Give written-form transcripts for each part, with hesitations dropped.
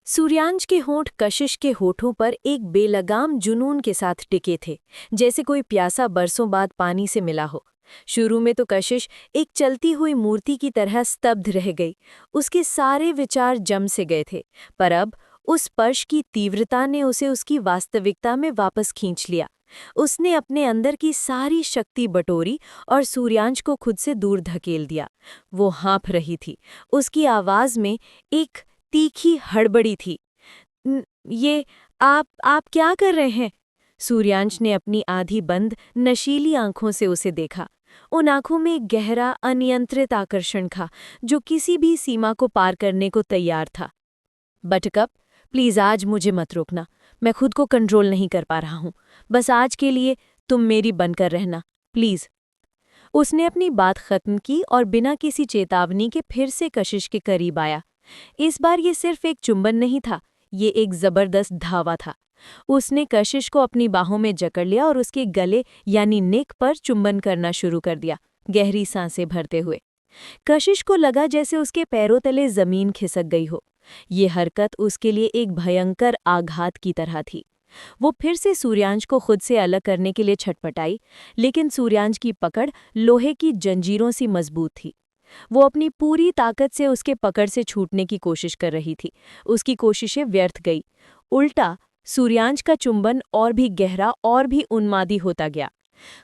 सूर्यांश के होंठ कशिश के होठों पर एक बेलगाम जुनून के साथ टिके थे, जैसे कोई प्यासा बरसों बाद पानी से मिला हो। शुरू में तो कशिश एक चलती हुई मूर्ति की तरह स्तब्ध रह गई। उसके सारे विचार जम से गए थे, पर अब उस स्पर्श की तीव्रता ने उसे उसकी वास्तविकता में वापस खींच लिया। उसने अपने अंदर की सारी शक्ति बटोरी और सूर्यांश को खुद से दूर धकेल दिया। वो हाँफ रही थी, उसकी आवाज में एक तीखी हड़बड़ी थी। ये आप क्या कर रहे हैं?" सूर्यांश ने अपनी आधी बंद नशीली आंखों से उसे देखा। उन आंखों में एक गहरा अनियंत्रित आकर्षण था, जो किसी भी सीमा को पार करने को तैयार था। "बटरकप, प्लीज आज मुझे मत रोकना। मैं खुद को कंट्रोल नहीं कर पा रहा हूँ। बस आज के लिए तुम मेरी बनकर रहना, प्लीज।" उसने अपनी बात खत्म की और बिना किसी चेतावनी के फिर से कशिश के करीब आया। इस बार ये सिर्फ एक चुंबन नहीं था, ये एक जबरदस्त धावा था। उसने कशिश को अपनी बाहों में जकड़ लिया और उसके गले यानी नेक पर चुंबन करना शुरू कर दिया, गहरी सांसें भरते हुए। कशिश को लगा जैसे उसके पैरों तले जमीन खिसक गई हो। ये हरकत उसके लिए एक भयंकर आघात की तरह थी। वो फिर से सूर्यांश को खुद से अलग करने के लिए छटपटाई, लेकिन सूर्यांश की पकड़ लोहे की जंजीरों सी मजबूत थी। वो अपनी पूरी ताकत से उसके पकड़ से छूटने की कोशिश कर रही थी। उसकी कोशिशें व्यर्थ गई। उल्टा सूर्यांश का चुंबन और भी गहरा और भी उन्मादी होता गया।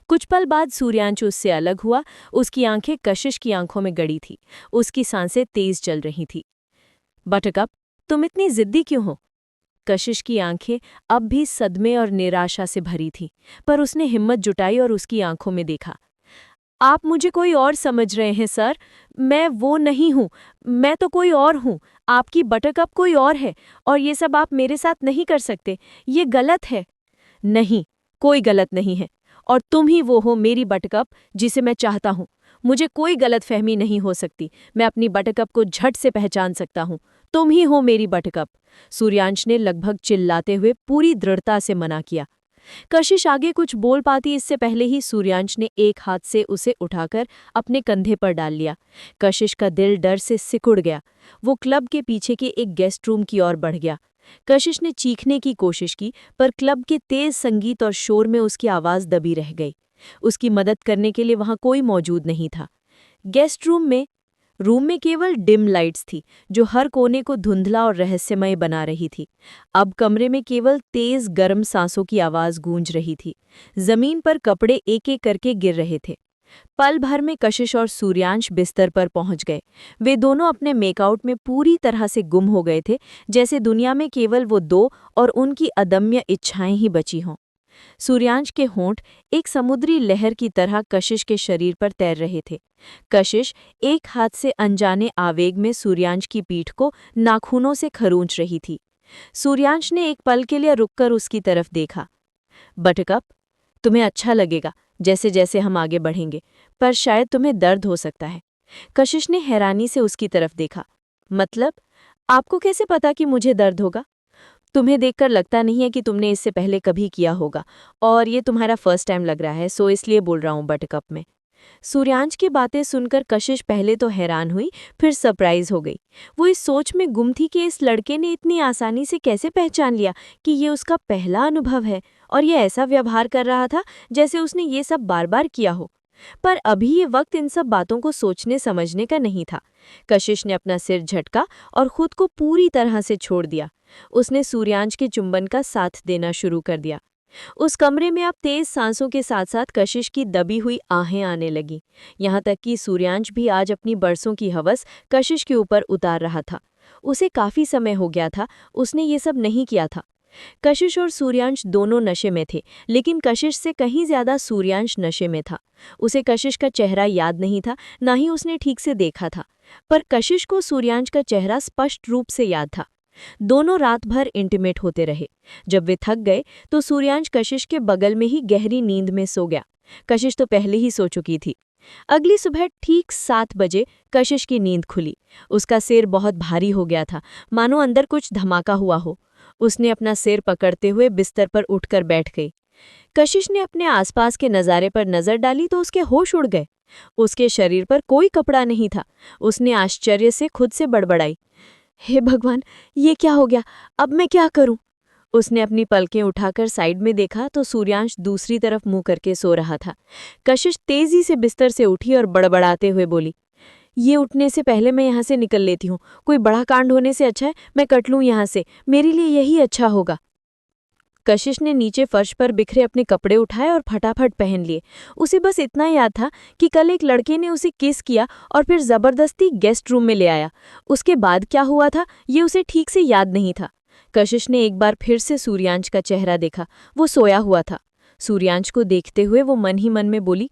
कुछ पल बाद सूर्यांश उससे अलग हुआ। उसकी आंखें कशिश की आंखों में गड़ी थी। उसकी सांसें तेज चल रही थी। "बटरकप, तुम इतनी जिद्दी क्यों हो?" कशिश की आंखें अब भी सदमे और निराशा से भरी थीं, पर उसने हिम्मत जुटाई और उसकी आंखों में देखा। "आप मुझे कोई और समझ रहे हैं सर। मैं वो नहीं हूँ। मैं तो कोई और हूँ। आपकी बटरकप कोई और है, और ये सब आप मेरे साथ नहीं कर सकते। ये गलत है।" "नहीं, कोई गलत नहीं है, और तुम ही वो हो मेरी बटरकप जिसे मैं चाहता हूँ। मुझे कोई गलतफहमी नहीं हो सकती। मैं अपनी बटरकप को झट से पहचान सकता हूँ। तुम ही हो मेरी बटरकप।" सूर्यांश ने लगभग चिल्लाते हुए पूरी दृढ़ता से मना किया। कशिश आगे कुछ बोल पाती इससे पहले ही सूर्यांश ने एक हाथ से उसे उठाकर अपने कंधे पर डाल लिया। कशिश का दिल डर से सिकुड़ गया। वो क्लब के पीछे के एक गेस्ट रूम की ओर बढ़ गया। कशिश ने चीखने की कोशिश की, पर क्लब के तेज संगीत और शोर में उसकी आवाज दबी रह गई। उसकी मदद करने के लिए वहां कोई मौजूद नहीं था। गेस्ट रूम में केवल डिम लाइट्स थी, जो हर कोने को धुंधला और रहस्यमय बना रही थी। अब कमरे में केवल तेज गर्म सांसों की आवाज गूंज रही थी। जमीन पर कपड़े एक एक करके गिर रहे थे। पल भर में कशिश और सूर्यांश बिस्तर पर पहुंच गए। वे दोनों अपने मेकआउट में पूरी तरह से गुम हो गए थे, जैसे दुनिया में केवल वो दो और उनकी अदम्य इच्छाएं ही बची हों। सूर्यांश के होंठ एक समुद्री लहर की तरह कशिश के शरीर पर तैर रहे थे। कशिश एक हाथ से अनजाने आवेग में सूर्यांश की पीठ को नाखूनों से खरोंच रही थी। सूर्यांश ने एक पल के लिए रुककर उसकी तरफ देखा। "बटरकप, तुम्हें अच्छा लगेगा जैसे जैसे हम आगे बढ़ेंगे, पर शायद तुम्हें दर्द हो सकता है।" कशिश ने हैरानी से उसकी तरफ देखा। "मतलब? आपको कैसे पता कि मुझे दर्द होगा? तुम्हें देखकर लगता नहीं है कि तुमने इससे पहले कभी किया होगा, और ये तुम्हारा फर्स्ट टाइम लग रहा है, सो इसलिए बोल रहा हूँ बटरकप में।" सूर्यांश की बातें सुनकर कशिश पहले तो हैरान हुई, फिर सरप्राइज हो गई। वो इस सोच में गुम थी कि इस लड़के ने इतनी आसानी से कैसे पहचान लिया कि ये उसका पहला अनुभव है, और ये ऐसा व्यवहार कर रहा था जैसे उसने ये सब बार बार किया हो। पर अभी ये वक्त इन सब बातों को सोचने समझने का नहीं था। कशिश ने अपना सिर झटका और खुद को पूरी तरह से छोड़ दिया। उसने सूर्यांश के चुंबन का साथ देना शुरू कर दिया। उस कमरे में अब तेज सांसों के साथ साथ कशिश की दबी हुई आहें आने लगी। यहाँ तक कि सूर्यांश भी आज अपनी बरसों की हवस कशिश के ऊपर उतार रहा था। उसे काफी समय हो गया था उसने ये सब नहीं किया था। कशिश और सूर्यांश दोनों नशे में थे, लेकिन कशिश से कहीं ज्यादा सूर्यांश नशे में था। उसे कशिश का चेहरा याद नहीं था, ना ही उसने ठीक से देखा था, पर कशिश को सूर्यांश का चेहरा स्पष्ट रूप से याद था। दोनों रात भर इंटीमेट होते रहे। जब वे थक गए तो सूर्यांश कशिश के बगल में ही गहरी नींद में सो गया। कशिश तो पहले ही सो चुकी थी। अगली सुबह ठीक 7 बजे कशिश की नींद खुली। उसका सिर बहुत भारी हो गया था, मानो अंदर कुछ धमाका हुआ हो। उसने अपना सिर पकड़ते हुए बिस्तर पर उठकर बैठ गई। कशिश ने अपने आसपास के नज़ारे पर नजर डाली तो उसके होश उड़ गए। उसके शरीर पर कोई कपड़ा नहीं था। उसने आश्चर्य से खुद से बड़बड़ाई, हे भगवान, ये क्या हो गया? अब मैं क्या करूं? उसने अपनी पलकें उठाकर साइड में देखा तो सूर्यांश दूसरी तरफ मुंह करके सो रहा था। कशिश तेजी से बिस्तर से उठी और बड़बड़ाते हुए बोली, ये उठने से पहले मैं यहाँ से निकल लेती हूँ। कोई बड़ा कांड होने से अच्छा है मैं कट लूँ यहाँ से। मेरे लिए यही अच्छा होगा। कशिश ने नीचे फर्श पर बिखरे अपने कपड़े उठाए और फटाफट पहन लिए। उसे बस इतना याद था कि कल एक लड़के ने उसे किस किया और फिर जबरदस्ती गेस्ट रूम में ले आया। उसके बाद क्या हुआ था ये उसे ठीक से याद नहीं था। कशिश ने एक बार फिर से सूर्यांश का चेहरा देखा। वो सोया हुआ था। सूर्यांश को देखते हुए वो मन ही मन में बोली,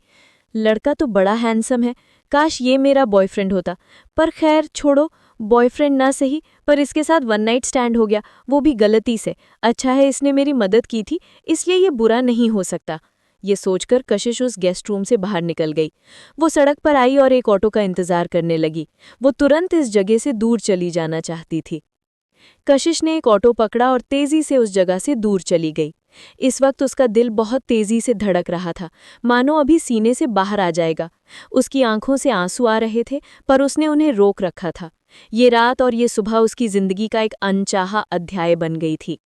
लड़का तो बड़ा हैंडसम है, काश ये मेरा बॉयफ्रेंड होता। पर खैर छोड़ो, बॉयफ्रेंड ना सही पर इसके साथ वन नाइट स्टैंड हो गया, वो भी गलती से। अच्छा है इसने मेरी मदद की थी, इसलिए ये बुरा नहीं हो सकता। ये सोचकर कशिश उस गेस्ट रूम से बाहर निकल गई। वो सड़क पर आई और एक ऑटो का इंतजार करने लगी। वो तुरंत इस जगह से दूर चली जाना चाहती थी। कशिश ने एक ऑटो पकड़ा और तेजी से उस जगह से दूर चली गई। इस वक्त उसका दिल बहुत तेजी से धड़क रहा था, मानो अभी सीने से बाहर आ जाएगा। उसकी आंखों से आंसू आ रहे थे पर उसने उन्हें रोक रखा था। ये रात और ये सुबह उसकी जिंदगी का एक अनचाहा अध्याय बन गई थी।